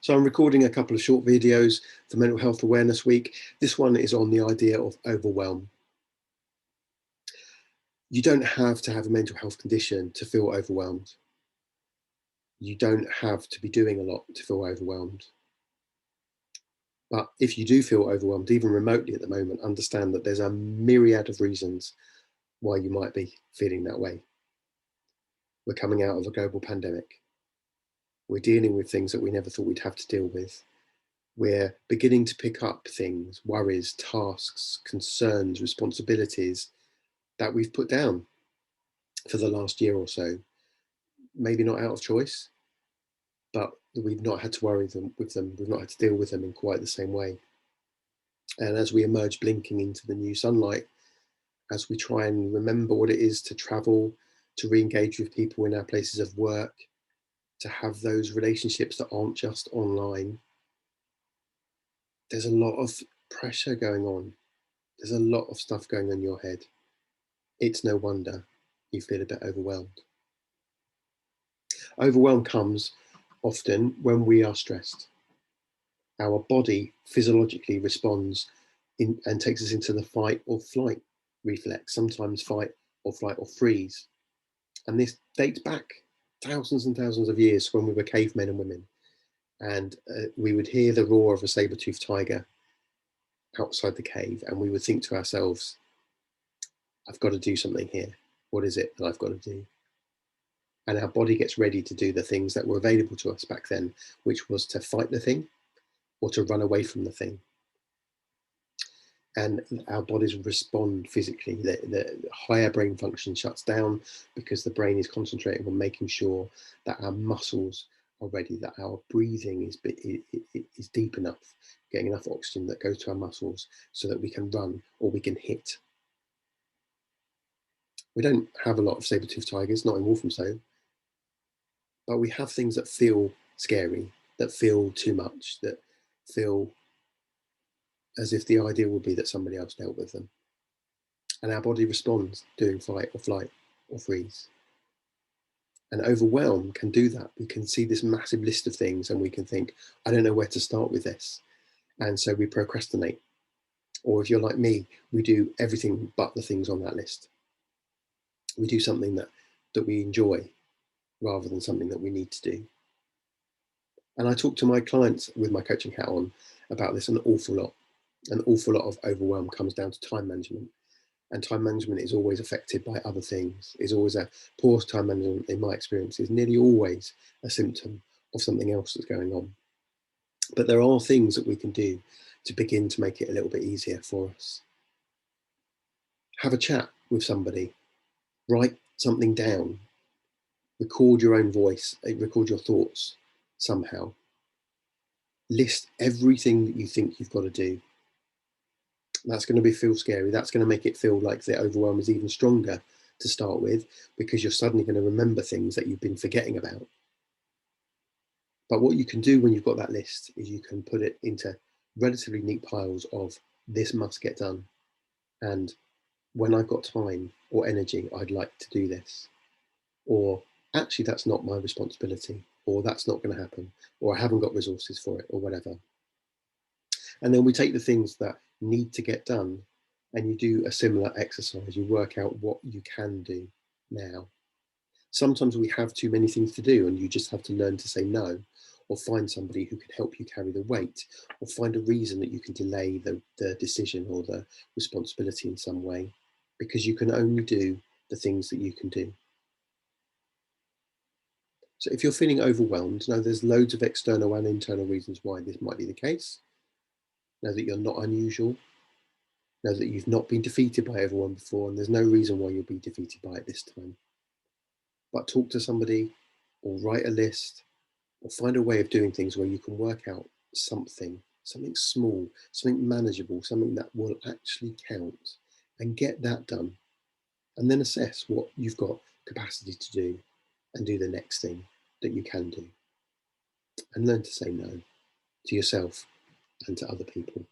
So I'm recording a couple of short videos for Mental Health Awareness Week. This one is on the idea of overwhelm. You don't have to have a mental health condition to feel overwhelmed. You don't have to be doing a lot to feel overwhelmed. But if you do feel overwhelmed, even remotely at the moment, understand that there's a myriad of reasons why you might be feeling that way. We're coming out of a global pandemic. We're dealing with things that we never thought we'd have to deal with. We're beginning to pick up things, worries, tasks, concerns, responsibilities that we've put down for the last year or so. Maybe not out of choice, but we've not had to worry with them. We've not had to deal with them in quite the same way. And as we emerge blinking into the new sunlight, as we try and remember what it is to travel, to re-engage with people in our places of work, to have those relationships that aren't just online, there's a lot of pressure going on. There's a lot of stuff going on in your head. It's no wonder you feel a bit overwhelmed. Overwhelm comes often when we are stressed. Our body physiologically responds and takes us into the fight or flight reflex, sometimes fight or flight or freeze. And this dates back thousands and thousands of years when we were cavemen and women. And we would hear the roar of a saber-toothed tiger outside the cave, and we would think to ourselves, I've got to do something here. What is it that I've got to do? And our body gets ready to do the things that were available to us back then, which was to fight the thing or to run away from the thing. And our bodies respond physically. The higher brain function shuts down because the brain is concentrating on making sure that our muscles are ready, that our breathing is deep enough, getting enough oxygen that goes to our muscles so that we can run or we can hit. We don't have a lot of saber-toothed tigers, not in Walthamstow, but we have things that feel scary, that feel too much, that feel as if the idea would be that somebody else dealt with them. And our body responds doing fight or flight or freeze. And overwhelm can do that. We can see this massive list of things and we can think, I don't know where to start with this. And so we procrastinate. Or if you're like me, we do everything but the things on that list. We do something that we enjoy rather than something that we need to do. And I talk to my clients with my coaching hat on about this an awful lot. An awful lot of overwhelm comes down to time management. And time management is always affected by other things, is always a poor time management, in my experience, is nearly always a symptom of something else that's going on. But there are things that we can do to begin to make it a little bit easier for us. Have a chat with somebody, write something down, record your own voice, record your thoughts somehow. List everything that you think you've got to do. That's going to feel scary. That's going to make it feel like the overwhelm is even stronger to start with, because you're suddenly going to remember things that you've been forgetting about. But what you can do when you've got that list is you can put it into relatively neat piles of this must get done. And when I've got time or energy, I'd like to do this. Or actually, that's not my responsibility, or that's not going to happen, or I haven't got resources for it, or whatever. And then we take the things that need to get done and you do a similar exercise. You work out what you can do now. Sometimes we have too many things to do and you just have to learn to say no, or find somebody who can help you carry the weight, or find a reason that you can delay the decision or the responsibility in some way, because you can only do the things that you can do. So if you're feeling overwhelmed, know there's loads of external and internal reasons why this might be the case. Know that you're not unusual. Know that you've not been defeated by everyone before, and there's no reason why you'll be defeated by it this time. But talk to somebody, or write a list, or find a way of doing things where you can work out something small, something manageable, something that will actually count, and get that done. And then assess what you've got capacity to do and do the next thing that you can do. And learn to say no to yourself and to other people.